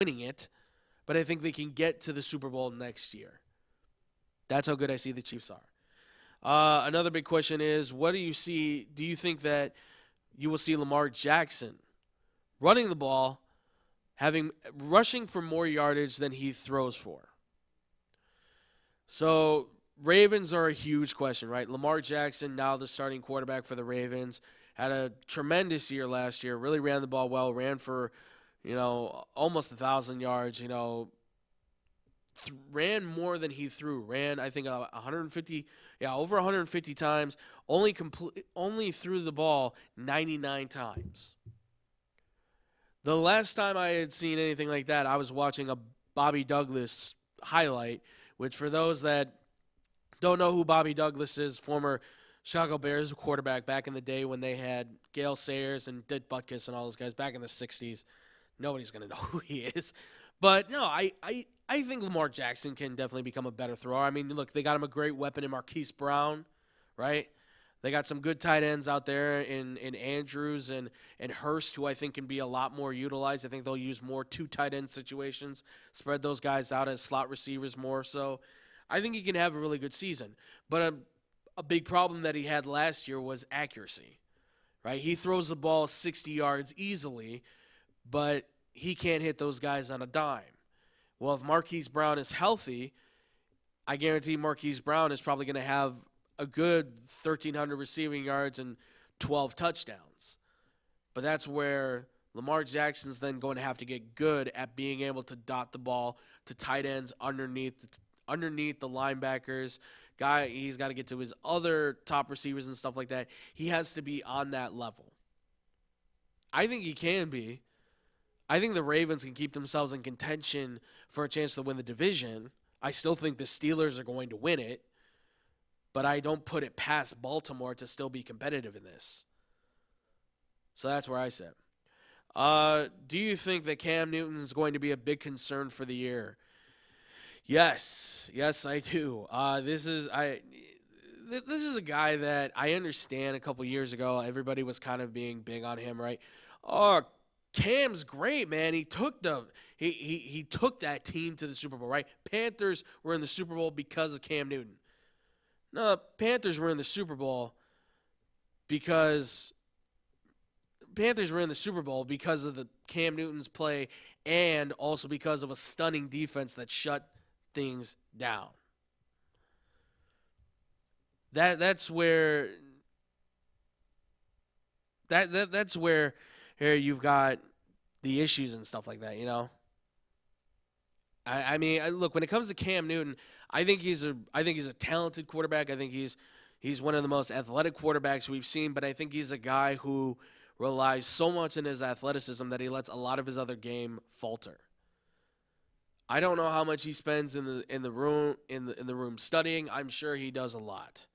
winning it, but I think they can get to the Super Bowl next year. That's how good I see the Chiefs are. Another big question is, what do you see? Do you think that you will see Lamar Jackson running the ball, having rushing for more yardage than he throws for? So Ravens are a huge question, right? Lamar Jackson, now the starting quarterback for the Ravens, had a tremendous year last year. Really ran the ball well. Ran for, almost 1,000 yards. Ran more than he threw. Ran, I think, 150, over 150 times. Only threw the ball 99 times. The last time I had seen anything like that, I was watching a Bobby Douglas highlight, which for those that don't know who Bobby Douglas is, former Chicago Bears quarterback back in the day when they had Gale Sayers and Dick Butkus and all those guys back in the 60s. Nobody's going to know who he is. But no, I think Lamar Jackson can definitely become a better thrower. I mean, look, they got him a great weapon in Marquise Brown, right? They got some good tight ends out there in Andrews and Hurst, who I think can be a lot more utilized. I think they'll use more two tight end situations, spread those guys out as slot receivers more. So I think he can have a really good season. But a big problem that he had last year was accuracy, right? He throws the ball 60 yards easily, but he can't hit those guys on a dime. Well, if Marquise Brown is healthy, I guarantee Marquise Brown is probably going to have a good 1,300 receiving yards and 12 touchdowns. But that's where Lamar Jackson's then going to have to get good at being able to dot the ball to tight ends underneath the linebackers. He's got to get to his other top receivers and stuff like that. He has to be on that level. I think he can be. I think the Ravens can keep themselves in contention for a chance to win the division. I still think the Steelers are going to win it, but I don't put it past Baltimore to still be competitive in this. So that's where I sit. Do you think that Cam Newton is going to be a big concern for the year? Yes, I do. This is a guy that I understand a couple years ago everybody was kind of being big on him, right? Oh, Cam's great, man. He took he took that team to the Super Bowl, right? Panthers were in the Super Bowl because of Cam Newton. No, Panthers were in the Super Bowl because of the Cam Newton's play and also because of a stunning defense that shut things down. That's where here you've got the issues and stuff like that, I mean, look, when it comes to Cam Newton, I think he's a talented quarterback. I think he's one of the most athletic quarterbacks we've seen, but I think he's a guy who relies so much on his athleticism that he lets a lot of his other game falter. I don't know how much he spends in the room studying. I'm sure he does a lot.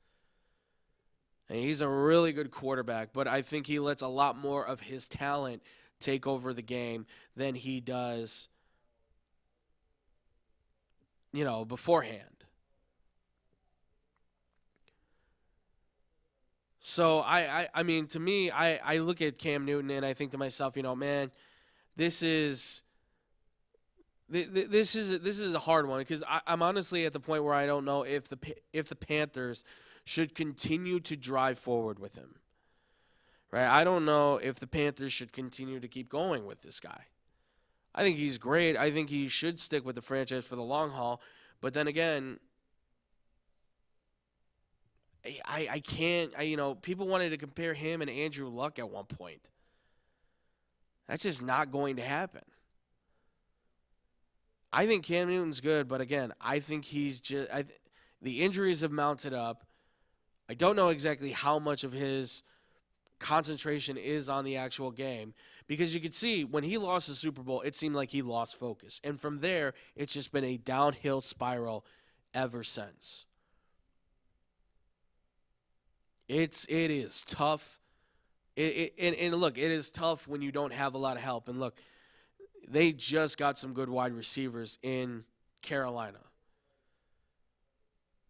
And he's a really good quarterback, but I think he lets a lot more of his talent take over the game than he does, beforehand. So I mean, to me, I look at Cam Newton and I think to myself, man, this is a hard one because I'm honestly at the point where I don't know if the Panthers should continue to drive forward with him. Right? I don't know if the Panthers should continue to keep going with this guy. I think he's great. I think he should stick with the franchise for the long haul. But then again, I can't. People wanted to compare him and Andrew Luck at one point. That's just not going to happen. I think Cam Newton's good, but again, I think he's just. The injuries have mounted up. I don't know exactly how much of his concentration is on the actual game because you could see when he lost the Super Bowl, it seemed like he lost focus. And from there, it's just been a downhill spiral ever since. It is tough. And look, it is tough when you don't have a lot of help. And look, they just got some good wide receivers in Carolina.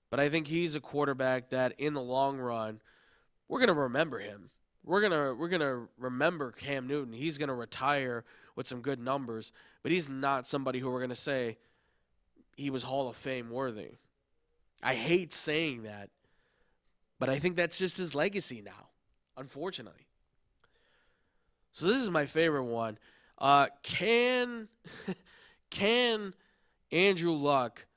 But I think he's a quarterback that in the long run, we're going to remember him. We're gonna remember Cam Newton. He's gonna retire with some good numbers, but he's not somebody who we're going to say he was Hall of Fame worthy. I hate saying that, but I think that's just his legacy now, unfortunately. So this is my favorite one. Can Andrew Luck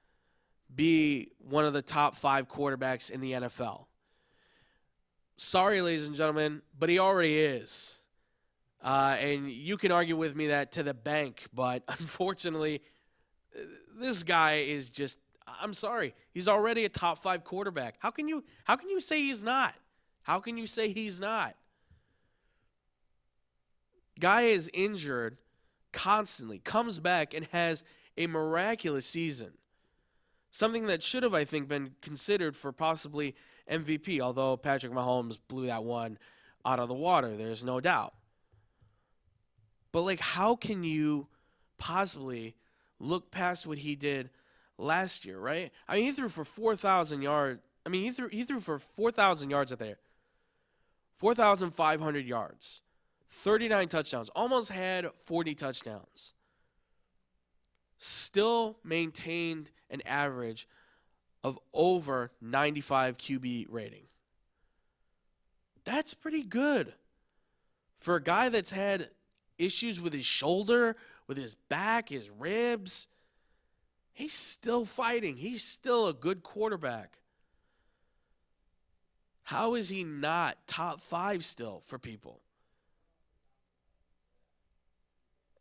be one of the top 5 quarterbacks in the NFL? Sorry, ladies and gentlemen, but he already is. And you can argue with me that to the bank, but unfortunately, this guy is just, I'm sorry, he's already a top 5 quarterback. How can you say he's not? How can you say he's not? Guy is injured constantly, comes back and has a miraculous season. Something that should have, I think, been considered for possibly MVP, although Patrick Mahomes blew that one out of the water, there's no doubt. But, like, how can you possibly look past what he did last year, right? I mean, he threw for 4,000 yards. I mean, he threw for 4,000 yards at there. 4,500 yards. 39 touchdowns. Almost had 40 touchdowns. Still maintained an average of over 95 QB rating. That's pretty good. For a guy that's had issues with his shoulder, with his back, his ribs, he's still fighting. He's still a good quarterback. How is he not top 5 still for people?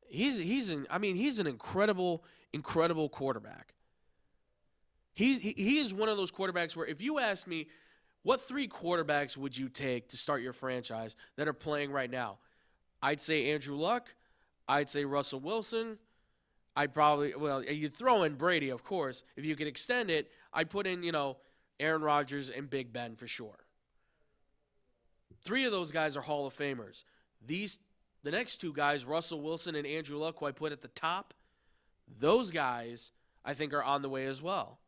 He's an incredible quarterback. He is one of those quarterbacks where if you ask me, what 3 quarterbacks would you take to start your franchise that are playing right now? I'd say Andrew Luck. I'd say Russell Wilson. You'd throw in Brady, of course. If you could extend it, I'd put in, Aaron Rodgers and Big Ben for sure. 3 of those guys are Hall of Famers. The next 2 guys, Russell Wilson and Andrew Luck, who I put at the top, those guys I think are on the way as well.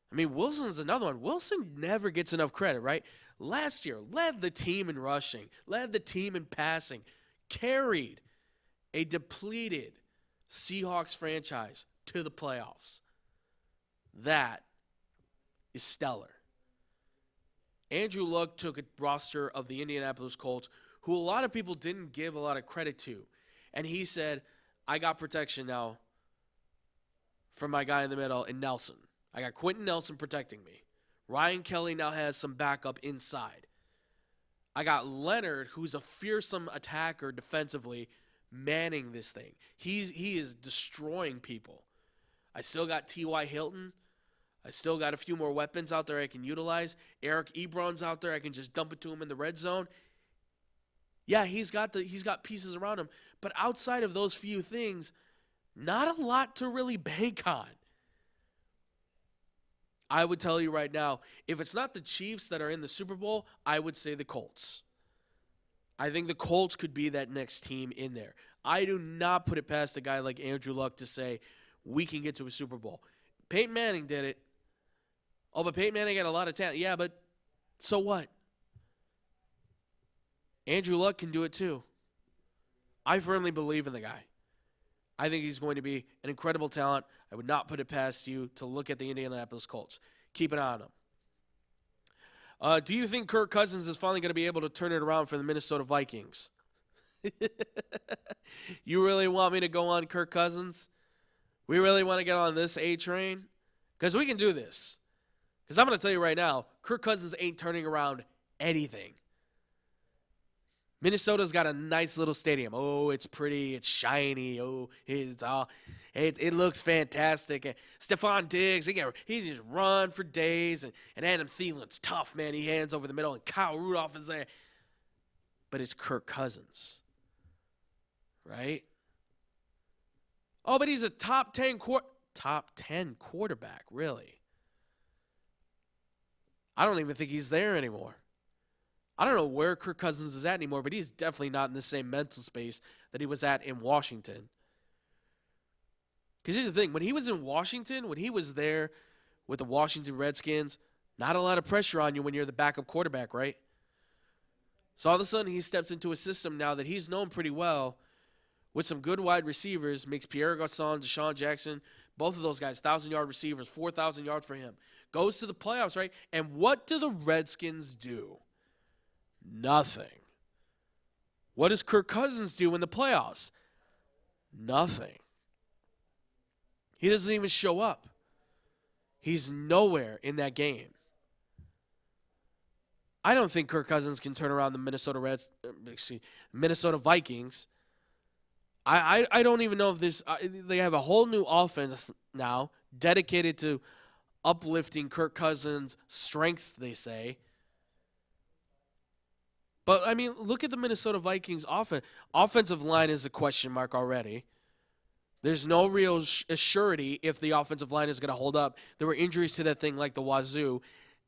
I mean, Wilson's another one. Wilson never gets enough credit, right? Last year, led the team in rushing, led the team in passing, carried a depleted Seahawks franchise to the playoffs. That is stellar. Andrew Luck took a roster of the Indianapolis Colts, who a lot of people didn't give a lot of credit to. And he said, I got protection now from my guy in the middle in Nelson. I got Quentin Nelson protecting me. Ryan Kelly now has some backup inside. I got Leonard, who's a fearsome attacker defensively, manning this thing. He is destroying people. I still got T.Y. Hilton. I still got a few more weapons out there I can utilize. Eric Ebron's out there. I can just dump it to him in the red zone. Yeah, he's got pieces around him. But outside of those few things, not a lot to really bank on. I would tell you right now, if it's not the Chiefs that are in the Super Bowl, I would say the Colts. I think the Colts could be that next team in there. I do not put it past a guy like Andrew Luck to say, we can get to a Super Bowl. Peyton Manning did it. Oh, but Peyton Manning had a lot of talent. Yeah, but so what? Andrew Luck can do it too. I firmly believe in the guy. I think he's going to be an incredible talent. I would not put it past you to look at the Indianapolis Colts. Keep an eye on them. Do you think Kirk Cousins is finally going to be able to turn it around for the Minnesota Vikings? You really want me to go on Kirk Cousins? We really want to get on this A train? Because we can do this. Because I'm going to tell you right now, Kirk Cousins ain't turning around anything. Minnesota's got a nice little stadium. Oh, it's pretty. It's shiny. Oh, it looks fantastic. And Stephon Diggs, he just run for days. And Adam Thielen's tough, man. He hands over the middle, and Kyle Rudolph is there. But it's Kirk Cousins, right? Oh, but he's a top 10 quarterback, really. I don't even think he's there anymore. I don't know where Kirk Cousins is at anymore, but he's definitely not in the same mental space that he was at in Washington. Because here's the thing. When he was in Washington, when he was there with the Washington Redskins, not a lot of pressure on you when you're the backup quarterback, right? So all of a sudden he steps into a system now that he's known pretty well with some good wide receivers, makes Pierre Garçon, Deshaun Jackson, both of those guys, 1,000-yard receivers, 4,000 yards for him. Goes to the playoffs, right? And what do the Redskins do? Nothing. What does Kirk Cousins do in the playoffs? Nothing. He doesn't even show up. He's nowhere in that game. I don't think Kirk Cousins can turn around the Minnesota Vikings. I don't even know if this. They have a whole new offense now dedicated to uplifting Kirk Cousins' strengths, they say. But, I mean, look at the Minnesota Vikings offense. Offensive line is a question mark already. There's no real surety if the offensive line is going to hold up. There were injuries to that thing like the Wazoo.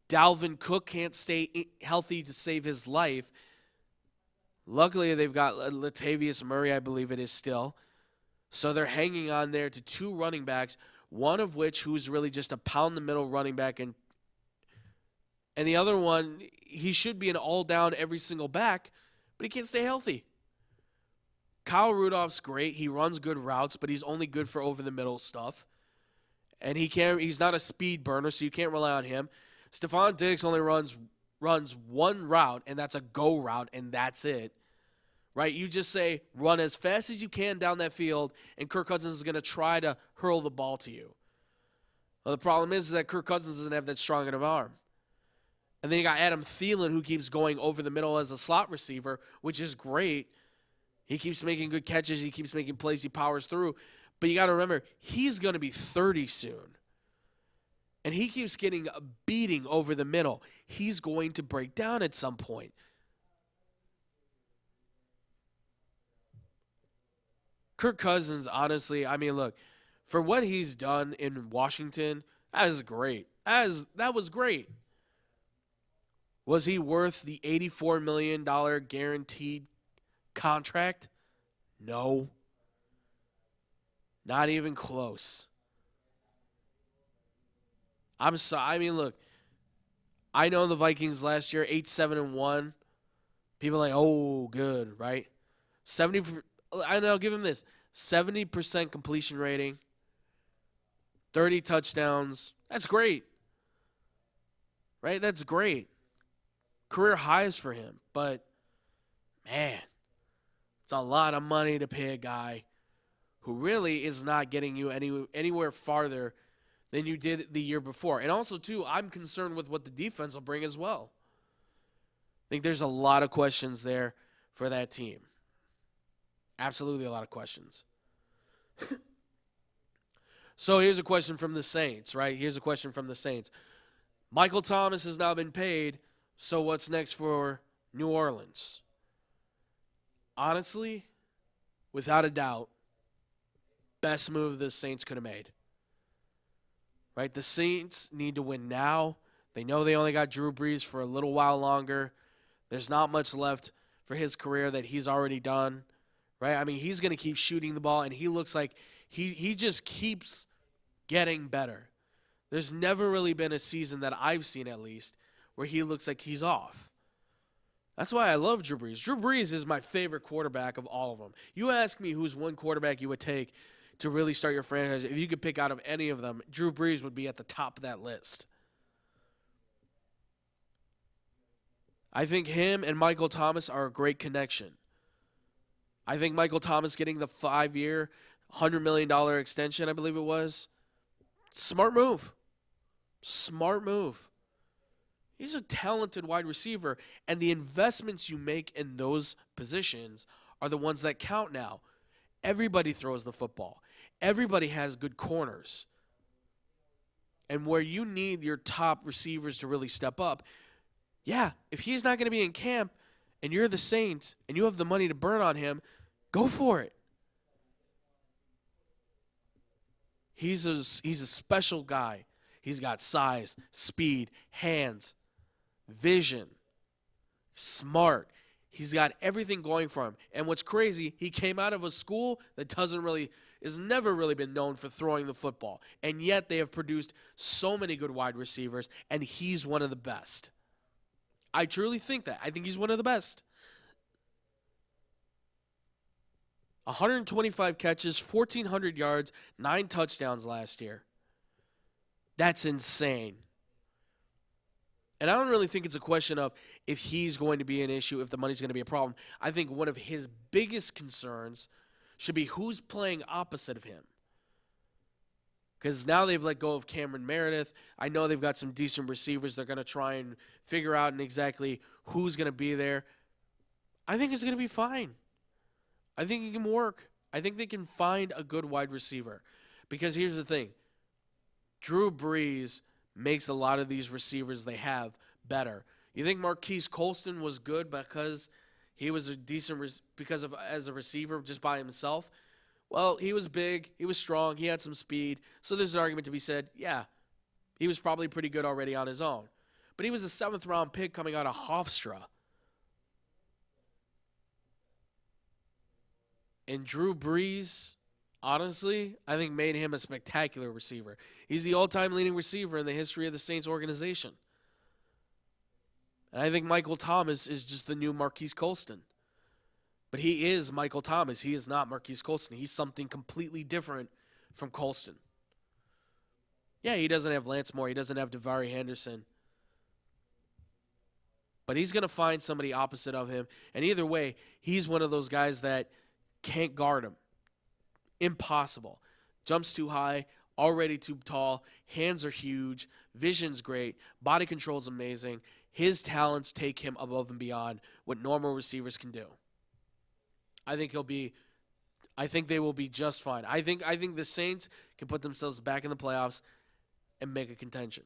Dalvin Cook can't stay healthy to save his life. Luckily, they've got Latavius Murray, I believe it is still. So they're hanging on there to two running backs, one of which who's really just a pound-the-middle running back, and the other one, he should be an all-down every single back, but he can't stay healthy. Kyle Rudolph's great. He runs good routes, but he's only good for over-the-middle stuff. And he's not a speed burner, so you can't rely on him. Stephon Diggs only runs one route, and that's a go route, and that's it. Right? You just say, run as fast as you can down that field, and Kirk Cousins is going to try to hurl the ball to you. Well, the problem is that Kirk Cousins doesn't have that strong of an arm. And then you got Adam Thielen, who keeps going over the middle as a slot receiver, which is great. He keeps making good catches. He keeps making plays. He powers through. But you got to remember, he's going to be 30 soon. And he keeps getting a beating over the middle. He's going to break down at some point. Kirk Cousins, honestly, I mean, look, for what he's done in Washington, that is great. That was great. Was he worth the $84 million guaranteed contract? No. Not even close. I'm sorry. I mean, look, I know the Vikings last year, 8-7-1. People are like, oh, good, right? I know, give him this. 70% completion rating, 30 touchdowns. That's great. Right? That's great. Career highs for him. But, man, it's a lot of money to pay a guy who really is not getting you anywhere farther than you did the year before. And also, too, I'm concerned with what the defense will bring as well. I think there's a lot of questions there for that team. Absolutely a lot of questions. So here's a question from the Saints, right? Here's a question from the Saints. Michael Thomas has now been paid, so what's next for New Orleans? Honestly, without a doubt, best move the Saints could have made. Right? The Saints need to win now. They know they only got Drew Brees for a little while longer. There's not much left for his career that he's already done. Right? I mean, he's going to keep shooting the ball, and he looks like he just keeps getting better. There's never really been a season that I've seen, at least, where he looks like he's off. That's why I love Drew Brees. Drew Brees is my favorite quarterback of all of them. You ask me who's one quarterback you would take to really start your franchise. If you could pick out of any of them, Drew Brees would be at the top of that list. I think him and Michael Thomas are a great connection. I think Michael Thomas getting the 5-year, $100 million extension, I believe it was, smart move. Smart move. He's a talented wide receiver, and the investments you make in those positions are the ones that count now. Everybody throws the football. Everybody has good corners. And where you need your top receivers to really step up, yeah, if he's not going to be in camp and you're the Saints and you have the money to burn on him, go for it. He's a special guy. He's got size, speed, hands, vision, smart. He's got everything going for him. And what's crazy, he came out of a school that is never really been known for throwing the football. And yet they have produced so many good wide receivers, and he's one of the best. I truly think that. I think he's one of the best. 125 catches, 1,400 yards, 9 touchdowns last year. That's insane. And I don't really think it's a question of if he's going to be an issue, if the money's going to be a problem. I think one of his biggest concerns should be who's playing opposite of him. Because now they've let go of Cameron Meredith. I know they've got some decent receivers. They're going to try and figure out exactly who's going to be there. I think it's going to be fine. I think it can work. I think they can find a good wide receiver. Because here's the thing. Drew Brees makes a lot of these receivers they have better. You think Marquise Colston was good because he was a decent as a receiver just by himself? Well, he was big, he was strong, he had some speed. So there's an argument to be said, yeah, he was probably pretty good already on his own. But he was a 7th-round pick coming out of Hofstra. And Drew Brees, honestly, I think made him a spectacular receiver. He's the all-time leading receiver in the history of the Saints organization. And I think Michael Thomas is just the new Marquise Colston. But he is Michael Thomas. He is not Marquise Colston. He's something completely different from Colston. Yeah, he doesn't have Lance Moore. He doesn't have Davari Henderson. But he's going to find somebody opposite of him. And either way, he's one of those guys that can't guard him. Impossible. Jumps too high, already too tall, hands are huge, vision's great, body control's amazing. His talents take him above and beyond what normal receivers can do. I think they will be just fine. I think the Saints can put themselves back in the playoffs and make a contention.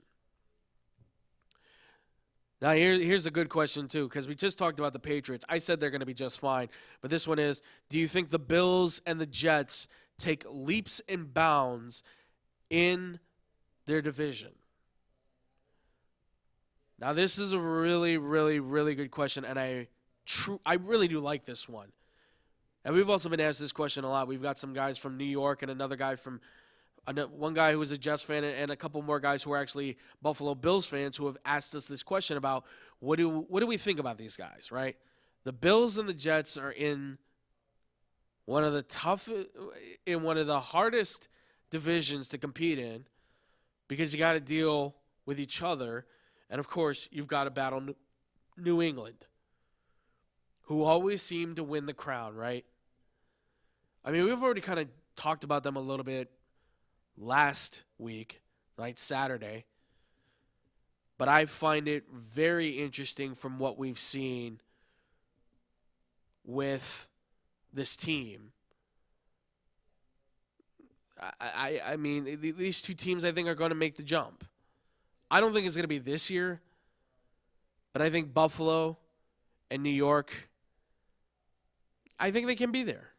Now, here's a good question, too, because we just talked about the Patriots. I said they're going to be just fine. But this one is, do you think the Bills and the Jets take leaps and bounds in their division? Now, this is a really, really, really good question, and I really do like this one. And we've also been asked this question a lot. We've got some guys from New York and another guy from one guy who was a Jets fan and a couple more guys who are actually Buffalo Bills fans who have asked us this question about what do we think about these guys, right? The Bills and the Jets are in one of the hardest divisions to compete in because you got to deal with each other. And, of course, you've got to battle New England, who always seem to win the crown, right? I mean, we've already kind of talked about them a little bit last week, right, Saturday. But I find it very interesting from what we've seen with this team. I mean, these two teams I think are going to make the jump. I don't think it's going to be this year, but I think Buffalo and New York, I think they can be there.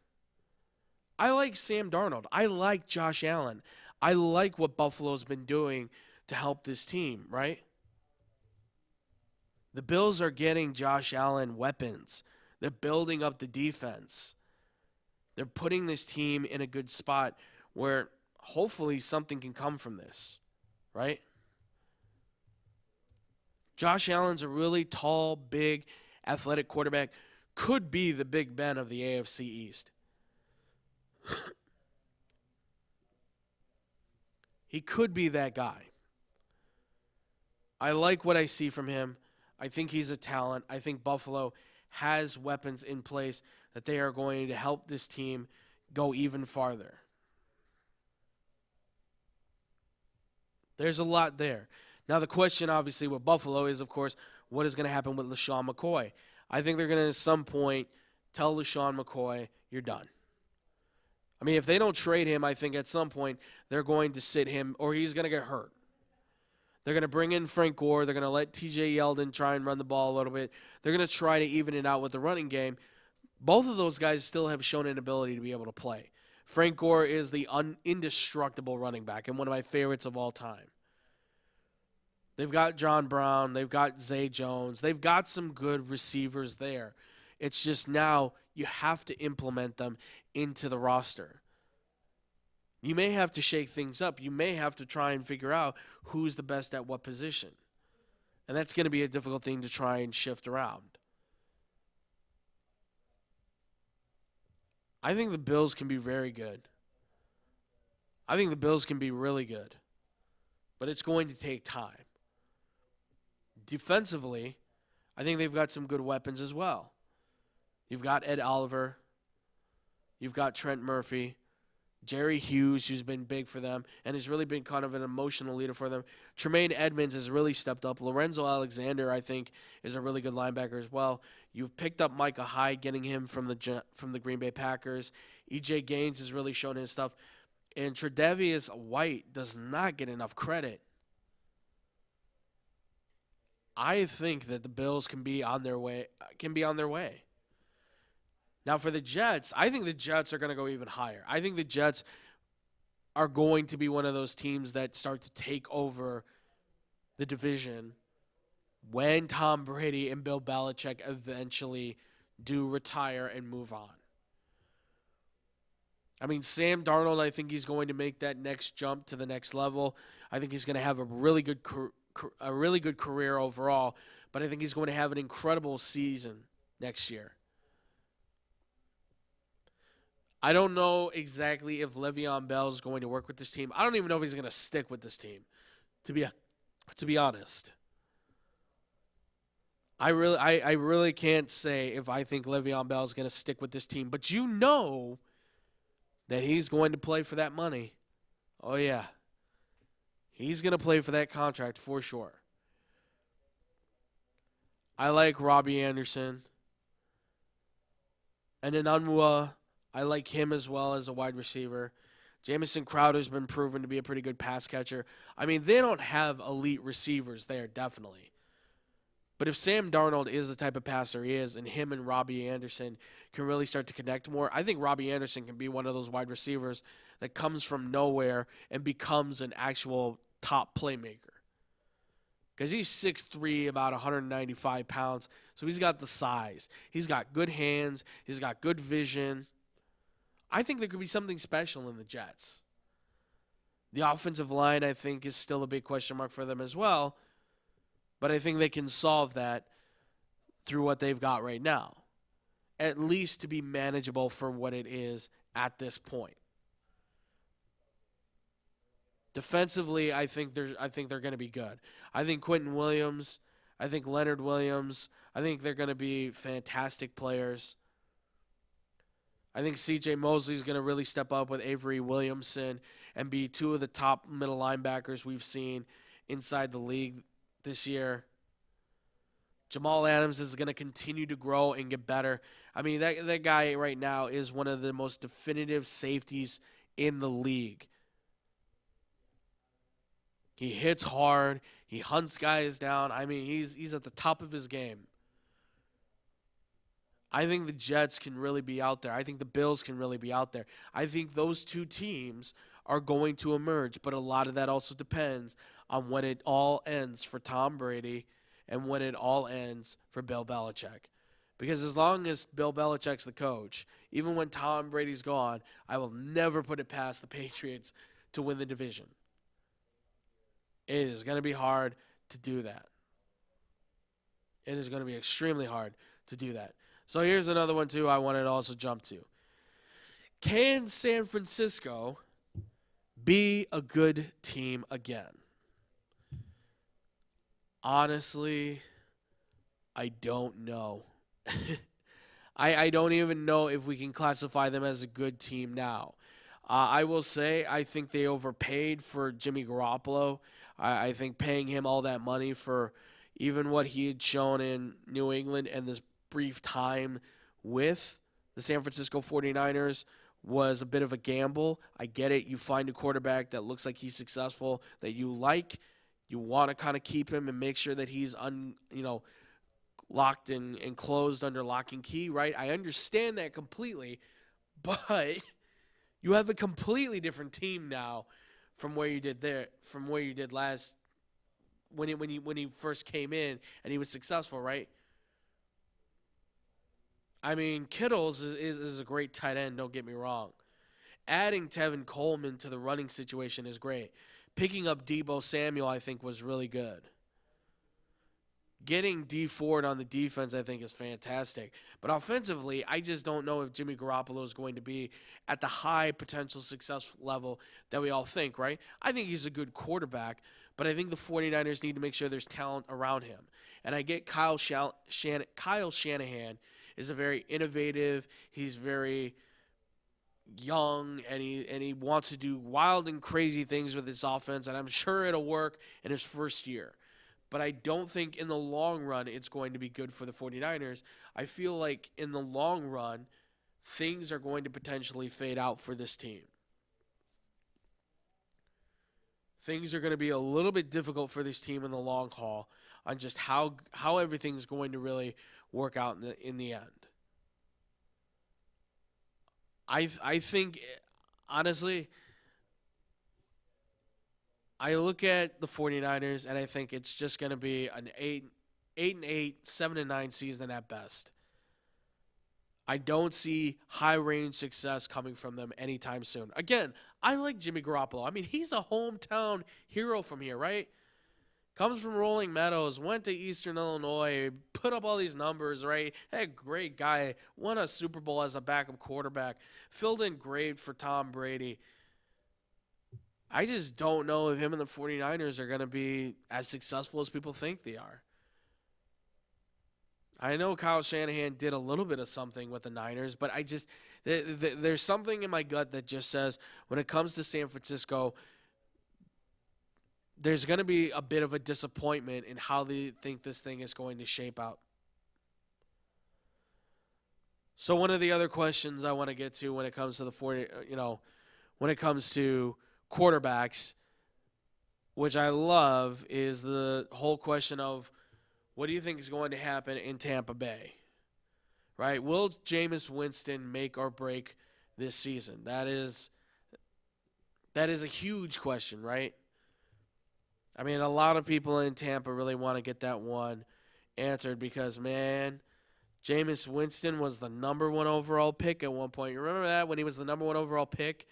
I like Sam Darnold. I like Josh Allen. I like what Buffalo's been doing to help this team, right? The Bills are getting Josh Allen weapons. They're building up the defense. They're putting this team in a good spot where hopefully something can come from this, right? Josh Allen's a really tall, big, athletic quarterback. Could be the Big Ben of the AFC East. He could be that guy. I like what I see from him. I think he's a talent. I think Buffalo has weapons in place that they are going to help this team go even farther. There's a lot there. Now, the question, obviously, with Buffalo is, of course, what is going to happen with LaShawn McCoy? I think they're going to, at some point, tell LaShawn McCoy, you're done. I mean, if they don't trade him, I think at some point they're going to sit him, or he's going to get hurt. They're going to bring in Frank Gore. They're going to let T.J. Yeldon try and run the ball a little bit. They're going to try to even it out with the running game. Both of those guys still have shown an ability to be able to play. Frank Gore is the indestructible running back and one of my favorites of all time. They've got John Brown. They've got Zay Jones. They've got some good receivers there. It's just now you have to implement them into the roster. You may have to shake things up. You may have to try and figure out who's the best at what position. And that's going to be a difficult thing to try and shift around. I think the Bills can be very good. I think the Bills can be really good. But it's going to take time. Defensively, I think they've got some good weapons as well. You've got Ed Oliver. You've got Trent Murphy. Jerry Hughes, who's been big for them and has really been kind of an emotional leader for them. Tremaine Edmonds has really stepped up. Lorenzo Alexander, I think, is a really good linebacker as well. You've picked up Micah Hyde, getting him from the Green Bay Packers. E.J. Gaines has really shown his stuff. And Tre'Davious White does not get enough credit. I think that the Bills can be on their way. Now, for the Jets, I think the Jets are going to go even higher. I think the Jets are going to be one of those teams that start to take over the division when Tom Brady and Bill Belichick eventually do retire and move on. I mean, Sam Darnold, I think he's going to make that next jump to the next level. I think he's going to have a really good career overall, but I think he's going to have an incredible season next year. I don't know exactly if Le'Veon Bell is going to work with this team. I don't even know if he's going to stick with this team, to be honest. I really can't say if I think Le'Veon Bell is going to stick with this team. But you know that he's going to play for that money. Oh, yeah. He's going to play for that contract for sure. I like Robbie Anderson. And then Unwa, I like him as well as a wide receiver. Jamison Crowder's been proven to be a pretty good pass catcher. I mean, they don't have elite receivers there, definitely. But if Sam Darnold is the type of passer he is, and him and Robbie Anderson can really start to connect more, I think Robbie Anderson can be one of those wide receivers that comes from nowhere and becomes an actual top playmaker. Because he's 6'3", about 195 pounds, so he's got the size. He's got good hands. He's got good vision. I think there could be something special in the Jets. The offensive line, I think, is still a big question mark for them as well. But I think they can solve that through what they've got right now. At least to be manageable for what it is at this point. Defensively, I think they're going to be good. I think Quentin Williams, I think Leonard Williams, I think they're going to be fantastic players. I think C.J. Mosley is going to really step up with Avery Williamson and be two of the top middle linebackers we've seen inside the league this year. Jamal Adams is going to continue to grow and get better. I mean, that guy right now is one of the most definitive safeties in the league. He hits hard. He hunts guys down. I mean, he's at the top of his game. I think the Jets can really be out there. I think the Bills can really be out there. I think those two teams are going to emerge, but a lot of that also depends on when it all ends for Tom Brady and when it all ends for Bill Belichick. Because as long as Bill Belichick's the coach, even when Tom Brady's gone, I will never put it past the Patriots to win the division. It is going to be hard to do that. It is going to be extremely hard to do that. So here's another one, too, I wanted to also jump to. Can San Francisco be a good team again? Honestly, I don't know. I don't even know if we can classify them as a good team now. I will say I think they overpaid for Jimmy Garoppolo. I think paying him all that money for even what he had shown in New England and this brief time with the San Francisco 49ers was a bit of a gamble. I get it. You find a quarterback that looks like he's successful, that you like. You want to kind of keep him and make sure that he's locked and closed under lock and key, right? I understand that completely, but you have a completely different team now from where you did last when he first came in and he was successful, right? I mean, Kittles is a great tight end, don't get me wrong. Adding Tevin Coleman to the running situation is great. Picking up Deebo Samuel, I think, was really good. Getting D Ford on the defense, I think, is fantastic. But offensively, I just don't know if Jimmy Garoppolo is going to be at the high potential success level that we all think, right? I think he's a good quarterback, but I think the 49ers need to make sure there's talent around him. And I get Kyle Shanahan is a very innovative, he's very young, and he wants to do wild and crazy things with his offense, and I'm sure it'll work in his first year. But I don't think in the long run it's going to be good for the 49ers. I feel like in the long run, things are going to potentially fade out for this team. Things are going to be a little bit difficult for this team in the long haul on just how everything's going to really work out in the end. I think, honestly, I look at the 49ers and I think it's just going to be an 8-8, 7-9 season at best. I don't see high-range success coming from them anytime soon. Again, I like Jimmy Garoppolo. I mean, he's a hometown hero from here, right? Comes from Rolling Meadows, went to Eastern Illinois, put up all these numbers, right? Hey, great guy. Won a Super Bowl as a backup quarterback. Filled in great for Tom Brady. I just don't know if him and the 49ers are going to be as successful as people think they are. I know Kyle Shanahan did a little bit of something with the Niners, but I just there's something in my gut that just says when it comes to San Francisco, there's going to be a bit of a disappointment in how they think this thing is going to shape out. So one of the other questions I want to get to when it comes to when it comes to quarterbacks, which I love, is the whole question of what do you think is going to happen in Tampa Bay? Right? Will Jameis Winston make or break this season? That is a huge question, right? I mean, a lot of people in Tampa really want to get that one answered because, man, Jameis Winston was the number 1 overall pick at one point. You remember that when he was the number 1 overall pick?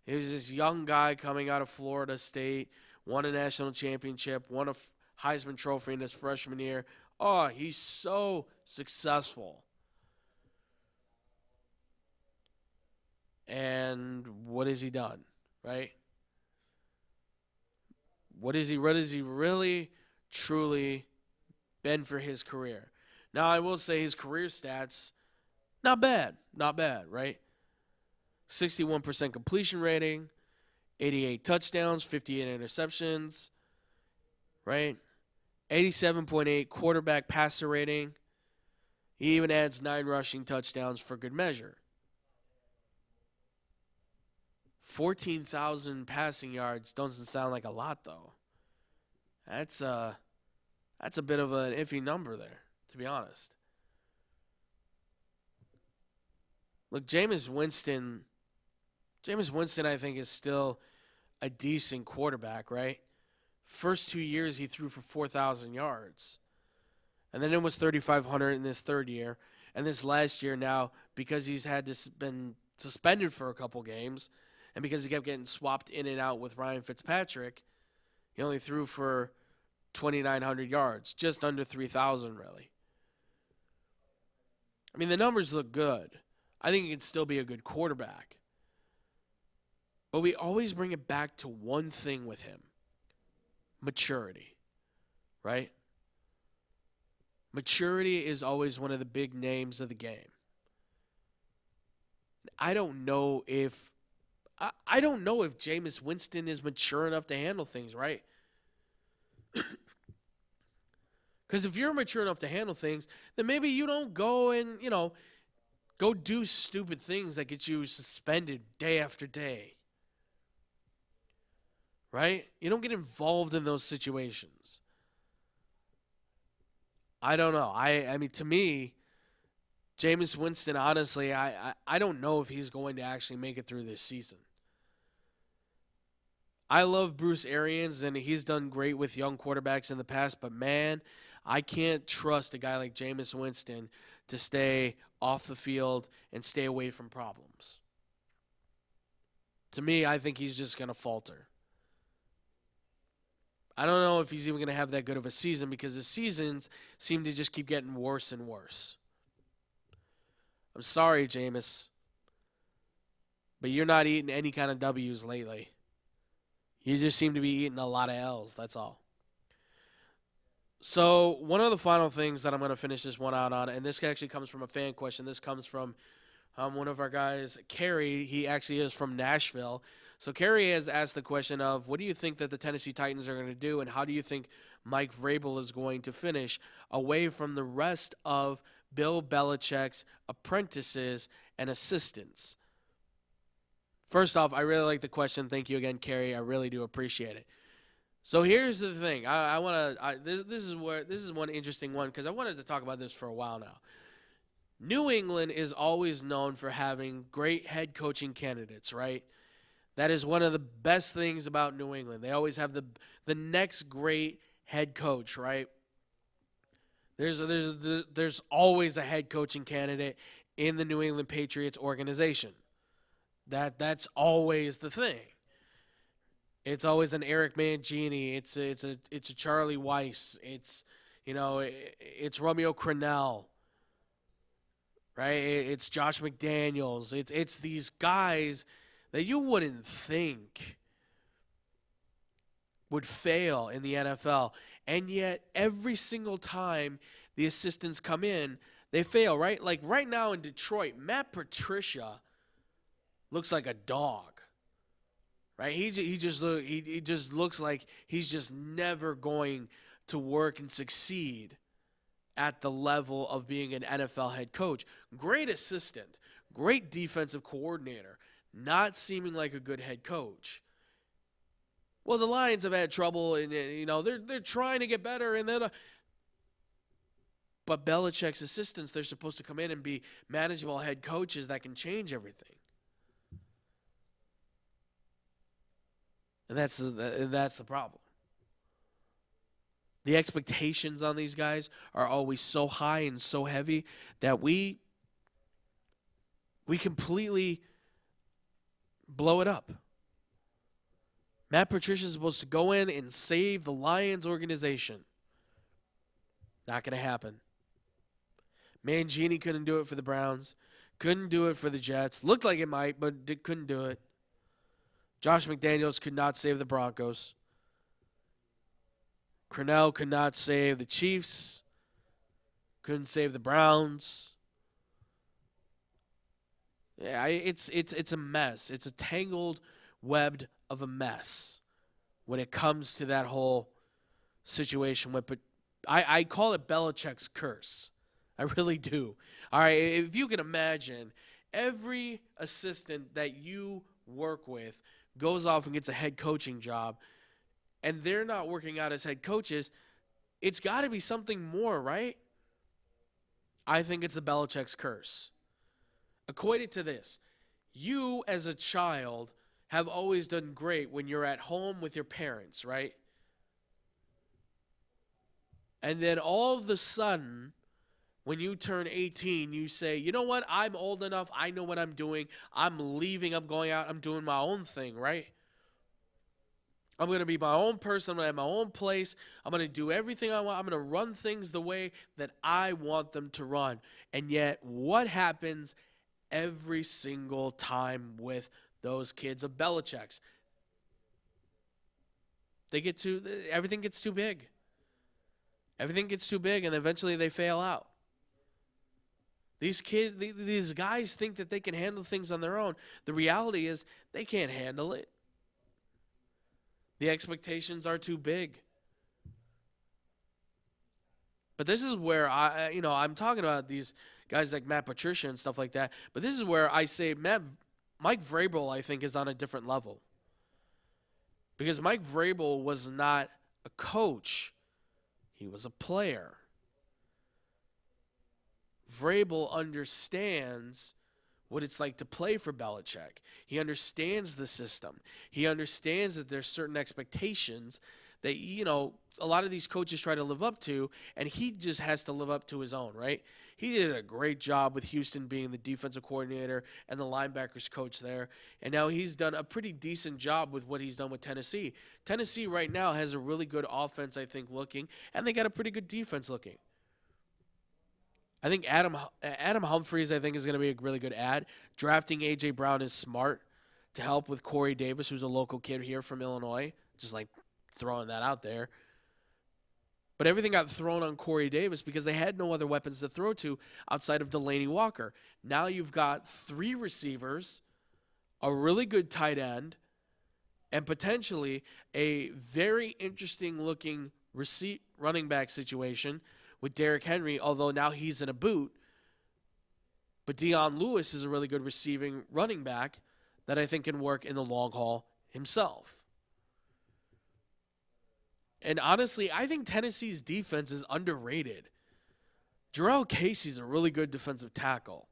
He was this young guy coming out of Florida State, won a national championship, won a Heisman Trophy in his freshman year. Oh, he's so successful. And what has he done, right? What has he really, truly been for his career? Now, I will say his career stats, not bad, right? 61% completion rating, 88 touchdowns, 58 interceptions, right? 87.8 quarterback passer rating. He even adds 9 rushing touchdowns for good measure. 14,000 passing yards doesn't sound like a lot, though. That's a bit of an iffy number there, to be honest. Look, Jameis Winston, I think, is still a decent quarterback, right? First 2 years, he threw for 4,000 yards. And then it was 3,500 in this third year. And this last year now, because he's had to been suspended for a couple games, and because he kept getting swapped in and out with Ryan Fitzpatrick, he only threw for 2,900 yards, just under 3,000, really. I mean, the numbers look good. I think he can still be a good quarterback. But we always bring it back to one thing with him. Maturity, right? Maturity is always one of the big names of the game. I don't know if Jameis Winston is mature enough to handle things, right? Because if you're mature enough to handle things, then maybe you don't go and, go do stupid things that get you suspended day after day. Right? You don't get involved in those situations. I don't know. I mean, to me, Jameis Winston, honestly, I don't know if he's going to actually make it through this season. I love Bruce Arians, and he's done great with young quarterbacks in the past, but, man, I can't trust a guy like Jameis Winston to stay off the field and stay away from problems. To me, I think he's just going to falter. I don't know if he's even going to have that good of a season because the seasons seem to just keep getting worse and worse. I'm sorry, Jameis, but you're not eating any kind of W's lately. You just seem to be eating a lot of L's, that's all. So one of the final things that I'm going to finish this one out on, and this actually comes from a fan question. This comes from one of our guys, Kerry. He actually is from Nashville. So Kerry has asked the question of, what do you think that the Tennessee Titans are going to do, and how do you think Mike Vrabel is going to finish away from the rest of Bill Belichick's apprentices and assistants? First off, I really like the question. Thank you again, Kerry. I really do appreciate it. So here's the thing. This is one interesting one because I wanted to talk about this for a while now. New England is always known for having great head coaching candidates, right? That is one of the best things about New England. They always have the next great head coach, right? There's always a head coaching candidate in the New England Patriots organization. That's always the thing. It's always an Eric Mangini. It's a Charlie Weiss. It's Romeo Crennel, right? It's Josh McDaniels. It's these guys that you wouldn't think would fail in the NFL, and yet every single time the assistants come in, they fail, right? Like right now in Detroit, Matt Patricia looks like a dog. Right, he just looks like he's just never going to work and succeed at the level of being an NFL head coach. Great assistant, great defensive coordinator, not seeming like a good head coach. Well, the Lions have had trouble, and they're trying to get better, and but Belichick's assistants, they're supposed to come in and be manageable head coaches that can change everything. And that's the problem. The expectations on these guys are always so high and so heavy that we completely blow it up. Matt Patricia is supposed to go in and save the Lions organization. Not going to happen. Mangini couldn't do it for the Browns. Couldn't do it for the Jets. Looked like it might, but couldn't do it. Josh McDaniels could not save the Broncos. Crennel could not save the Chiefs. Couldn't save the Browns. Yeah, it's a mess. It's a tangled web of a mess when it comes to that whole situation. But I call it Belichick's curse. I really do. All right, if you can imagine, every assistant that you work with goes off and gets a head coaching job, and they're not working out as head coaches, it's got to be something more, right? I think it's the Belichick's curse. Equate it to this. You, as a child, have always done great when you're at home with your parents, right? And then all of a sudden, when you turn 18, you say, you know what? I'm old enough. I know what I'm doing. I'm leaving. I'm going out. I'm doing my own thing, right? I'm going to be my own person. I'm going to have my own place. I'm going to do everything I want. I'm going to run things the way that I want them to run. And yet, what happens every single time with those kids of Belichick's? Everything gets too big. Everything gets too big, and eventually they fail out. These guys think that they can handle things on their own. The reality is they can't handle it. The expectations are too big. But this is where I'm talking about these guys like Matt Patricia and stuff like that. But this is where I say Mike Vrabel, I think, is on a different level. Because Mike Vrabel was not a coach. He was a player. Vrabel understands what it's like to play for Belichick. He understands the system. He understands that there's certain expectations that, a lot of these coaches try to live up to, and he just has to live up to his own, right? He did a great job with Houston being the defensive coordinator and the linebackers coach there, and now he's done a pretty decent job with what he's done with Tennessee. Tennessee right now has a really good offense, I think, looking, and they got a pretty good defense looking. I think Adam Humphries, I think, is going to be a really good add. Drafting A.J. Brown is smart to help with Corey Davis, who's a local kid here from Illinois, just like throwing that out there. But everything got thrown on Corey Davis because they had no other weapons to throw to outside of Delaney Walker. Now you've got 3 receivers, a really good tight end, and potentially a very interesting-looking running back situation with Derrick Henry, although now he's in a boot. But Dion Lewis is a really good receiving running back that I think can work in the long haul himself. And honestly, I think Tennessee's defense is underrated. Jarrell Casey's a really good defensive tackle.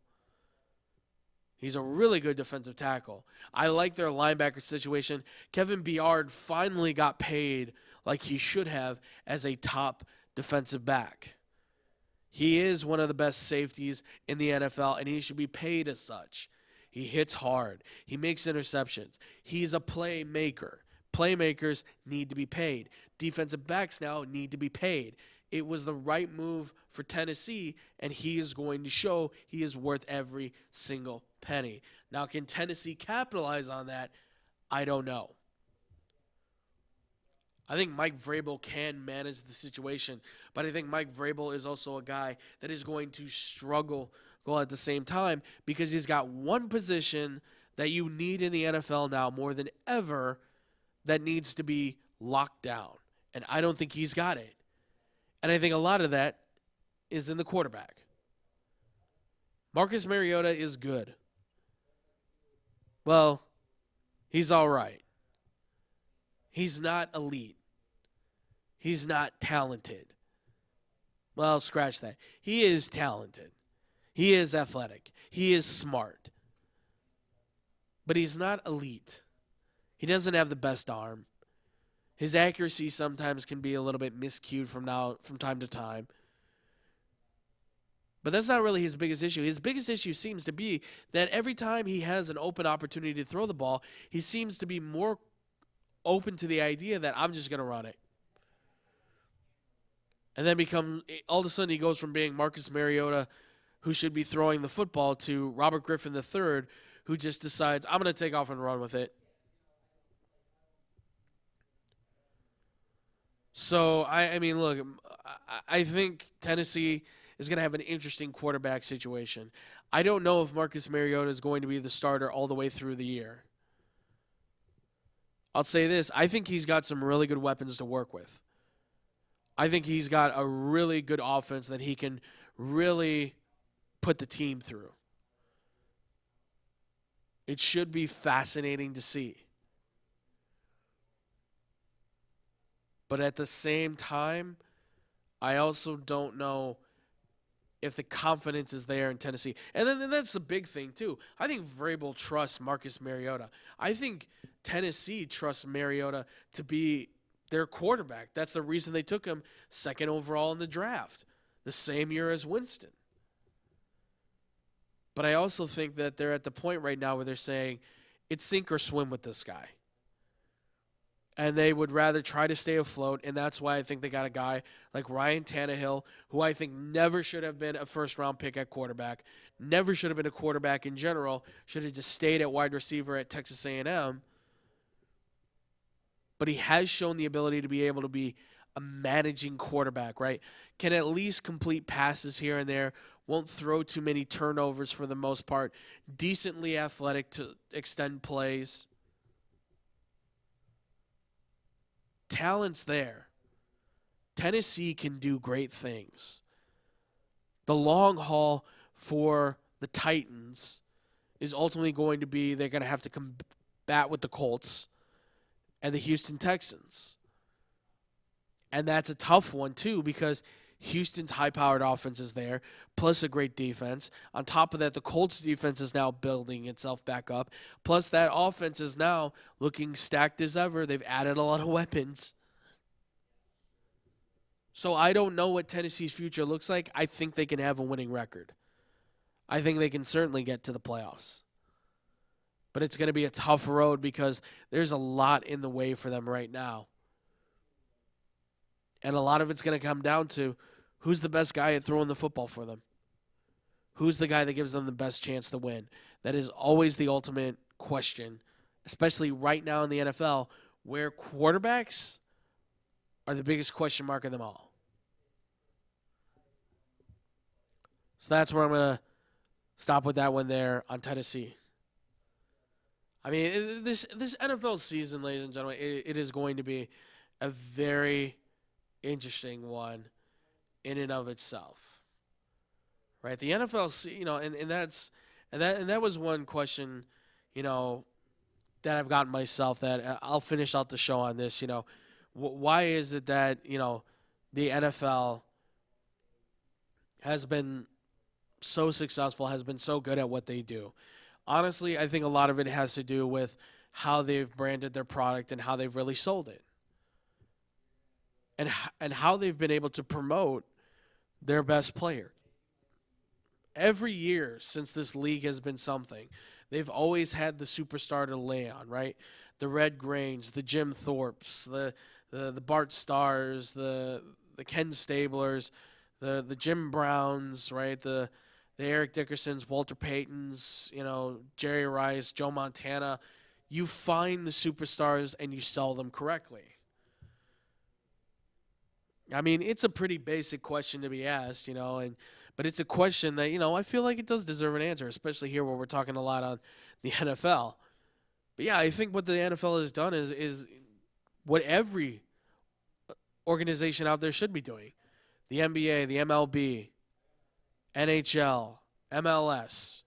He's a really good defensive tackle. I like their linebacker situation. Kevin Byard finally got paid like he should have as a top defensive back. He is one of the best safeties in the NFL, and he should be paid as such. He hits hard. He makes interceptions. He's a playmaker. Playmakers need to be paid. Defensive backs now need to be paid. It was the right move for Tennessee, and he is going to show he is worth every single penny. Now, can Tennessee capitalize on that? I don't know. I think Mike Vrabel can manage the situation, but I think Mike Vrabel is also a guy that is going to struggle at the same time because he's got one position that you need in the NFL now more than ever that needs to be locked down, and I don't think he's got it. And I think a lot of that is in the quarterback. Marcus Mariota is good. Well, he's all right. He's not elite. He's not talented. Well, scratch that. He is talented. He is athletic. He is smart. But he's not elite. He doesn't have the best arm. His accuracy sometimes can be a little bit miscued from time to time. But that's not really his biggest issue. His biggest issue seems to be that every time he has an open opportunity to throw the ball, he seems to be more open to the idea that I'm just going to run it. And then all of a sudden he goes from being Marcus Mariota, who should be throwing the football, to Robert Griffin III, who just decides, I'm going to take off and run with it. So, I mean, look, I think Tennessee is going to have an interesting quarterback situation. I don't know if Marcus Mariota is going to be the starter all the way through the year. I'll say this. I think he's got some really good weapons to work with. I think he's got a really good offense that he can really put the team through. It should be fascinating to see. But at the same time, I also don't know if the confidence is there in Tennessee. And then that's the big thing, too. I think Vrabel trusts Marcus Mariota. I think Tennessee trusts Mariota to be their quarterback. That's the reason they took him second overall in the draft, the same year as Winston. But I also think that they're at the point right now where they're saying it's sink or swim with this guy. And they would rather try to stay afloat, and that's why I think they got a guy like Ryan Tannehill, who I think never should have been a first-round pick at quarterback, never should have been a quarterback in general, should have just stayed at wide receiver at Texas A&M. But he has shown the ability to be able to be a managing quarterback, right? Can at least complete passes here and there, won't throw too many turnovers for the most part, decently athletic to extend plays. Talent's there. Tennessee can do great things. The long haul for the Titans is ultimately going to be they're going to have to combat with the Colts and the Houston Texans. And that's a tough one, too, because Houston's high-powered offense is there, plus a great defense. On top of that, the Colts' defense is now building itself back up. Plus, that offense is now looking stacked as ever. They've added a lot of weapons. So I don't know what Tennessee's future looks like. I think they can have a winning record. I think they can certainly get to the playoffs. But it's going to be a tough road because there's a lot in the way for them right now. And a lot of it's going to come down to who's the best guy at throwing the football for them. Who's the guy that gives them the best chance to win? That is always the ultimate question, especially right now in the NFL, where quarterbacks are the biggest question mark of them all. So that's where I'm going to stop with that one there on Tennessee. I mean, this NFL season, ladies and gentlemen, it is going to be a very interesting one in and of itself. Right? The NFL, and that was one question, that I've gotten myself that I'll finish out the show on this, why is it that, the NFL has been so successful, has been so good at what they do? Honestly, I think a lot of it has to do with how they've branded their product and how they've really sold it. And how they've been able to promote their best player. Every year since this league has been something, they've always had the superstar to lay on, right? The Red Grange, the Jim Thorpes, the Bart Starrs, the Ken Stablers, the Jim Browns, right? The Eric Dickersons, Walter Paytons, Jerry Rice, Joe Montana. You find the superstars and you sell them correctly. I mean, it's a pretty basic question to be asked, but it's a question that, I feel like it does deserve an answer, especially here where we're talking a lot on the NFL. But yeah, I think what the NFL has done is what every organization out there should be doing. The NBA, the MLB, NHL, MLS.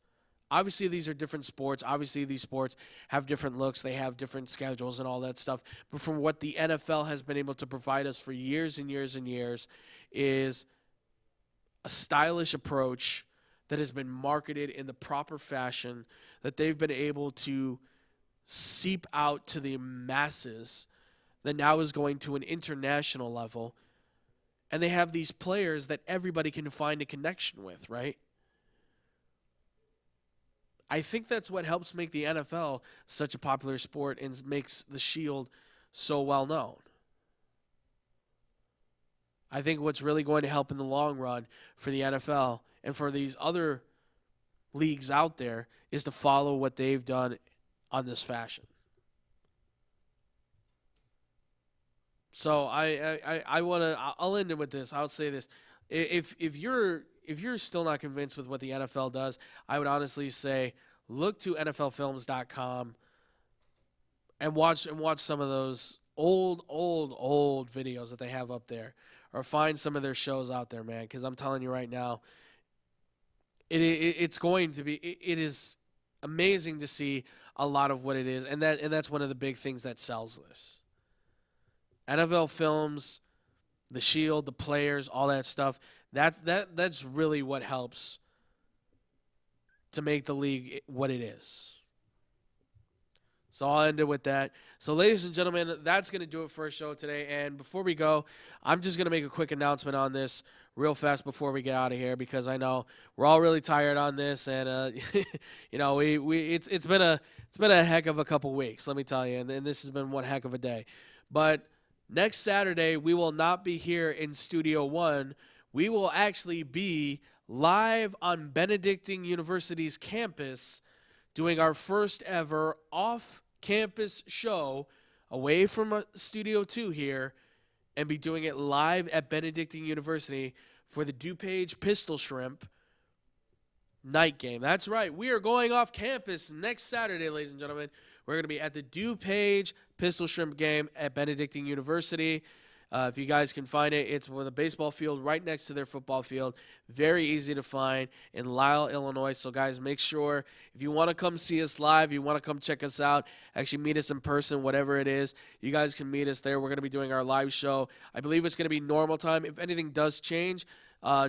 Obviously, these are different sports. Obviously, these sports have different looks. They have different schedules and all that stuff. But from what the NFL has been able to provide us for years and years and years is a stylish approach that has been marketed in the proper fashion, that they've been able to seep out to the masses, that now is going to an international level. And they have these players that everybody can find a connection with, right? I think that's what helps make the NFL such a popular sport and makes the Shield so well known. I think what's really going to help in the long run for the NFL and for these other leagues out there is to follow what they've done on this fashion. So I'll end it with this. I'll say this: if you're still not convinced with what the NFL does, I would honestly say look to NFLfilms.com and watch some of those old videos that they have up there, or find some of their shows out there, man. Because I'm telling you right now, it's going to be it is amazing to see a lot of what it is, and that's one of the big things that sells this. NFL Films, the Shield, the players, all that stuff. That's really what helps to make the league what it is. So I'll end it with that. So ladies and gentlemen, that's going to do it for our show today. And before we go, I'm just going to make a quick announcement on this real fast before we get out of here, because I know we're all really tired on this, and it's been a heck of a couple weeks, let me tell you, and this has been one heck of a day. But next Saturday, we will not be here in Studio One. We will actually be live on Benedictine University's campus doing our first ever off-campus show away from Studio 2 here, and be doing it live at Benedictine University for the DuPage Pistol Shrimp night game. That's right. We are going off campus next Saturday, ladies and gentlemen. We're going to be at the DuPage Pistol Shrimp game at Benedictine University. If you guys can find it, it's with a baseball field right next to their football field. Very easy to find in Lisle, Illinois. So, guys, make sure if you want to come see us live, you want to come check us out, actually meet us in person, whatever it is, you guys can meet us there. We're going to be doing our live show. I believe it's going to be normal time. If anything does change,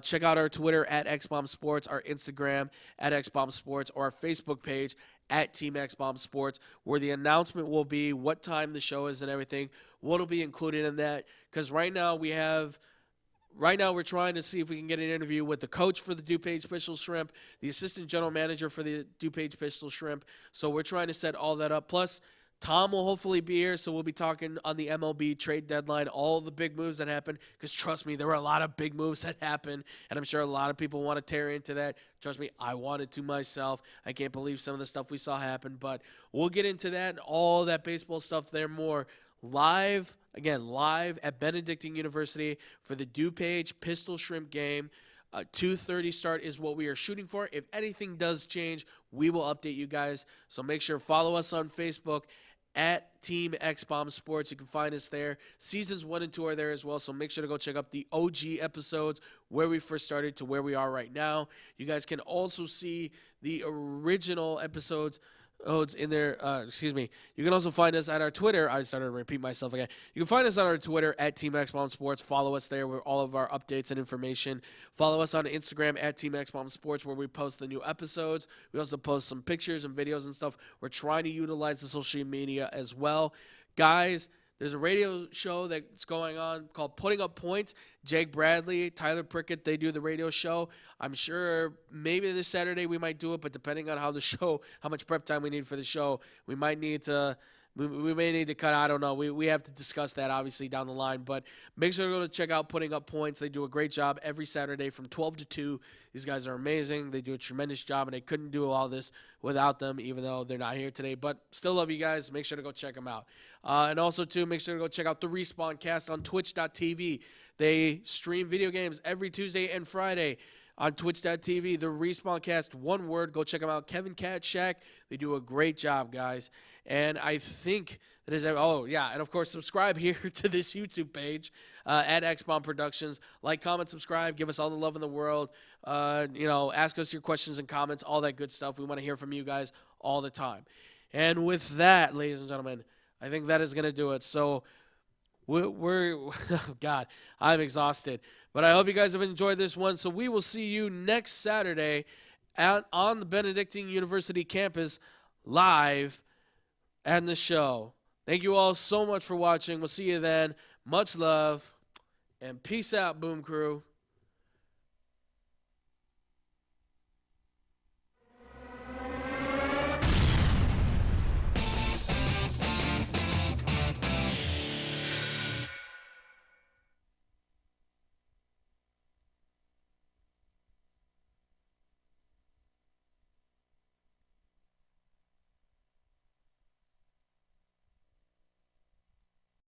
check out our Twitter at XBomb Sports, our Instagram at XBomb Sports, or our Facebook page at Team XBomb Sports, where the announcement will be what time the show is and everything, what will be included in that. Because right now we have right now we're trying to see if we can get an interview with the coach for the DuPage Pistol Shrimp, the assistant general manager for the DuPage Pistol Shrimp. So we're trying to set all that up. Plus, Tom will hopefully be here, so we'll be talking on the MLB trade deadline, all the big moves that happened, because trust me, there were a lot of big moves that happened, and I'm sure a lot of people want to tear into that. Trust me, I wanted to myself. I can't believe some of the stuff we saw happen, but we'll get into that and all that baseball stuff there more live at Benedictine University for the DuPage Pistol Shrimp game. 2:30 start is what we are shooting for. If anything does change, we will update you guys. So make sure to follow us on Facebook at Team X Bomb Sports. You can find us there. Seasons 1 and 2 are there as well, so make sure to go check out the OG episodes where we first started to where we are right now. You guys can also see the original episodes in there. You can also find us at our Twitter. I started to repeat myself again. You can find us on our Twitter at Team X Bomb Sports. Follow us there with all of our updates and information. Follow us on Instagram at Team X Bomb Sports, where we post the new episodes. We also post some pictures and videos and stuff. We're trying to utilize the social media as well. Guys, there's a radio show that's going on called Putting Up Points. Jake Bradley, Tyler Prickett, they do the radio show. I'm sure maybe this Saturday we might do it, but depending on how much prep time we need for the show, we might need to we may need to cut. I don't know. We have to discuss that obviously down the line. But make sure to go to check out Putting Up Points. They do a great job every Saturday from 12 to 2. These guys are amazing. They do a tremendous job, and I couldn't do all this without them, even though they're not here today. But still love you guys. Make sure to go check them out. And also, too, make sure to go check out the Respawn Cast on Twitch.tv. They stream video games every Tuesday and Friday on Twitch.tv. The Respawn Cast, one word. Go check them out. Kevin Cat Shack. They do a great job, guys. And I think that is, oh, yeah. And, of course, subscribe here to this YouTube page at X-Bomb Productions. Like, comment, subscribe. Give us all the love in the world. Ask us your questions and comments, all that good stuff. We want to hear from you guys all the time. And with that, ladies and gentlemen, I think that is going to do it. So we're God, I'm exhausted. But I hope you guys have enjoyed this one. So we will see you next Saturday on the Benedictine University campus live and the show. Thank you all so much for watching. We'll see you then. Much love and peace out, Boom Crew.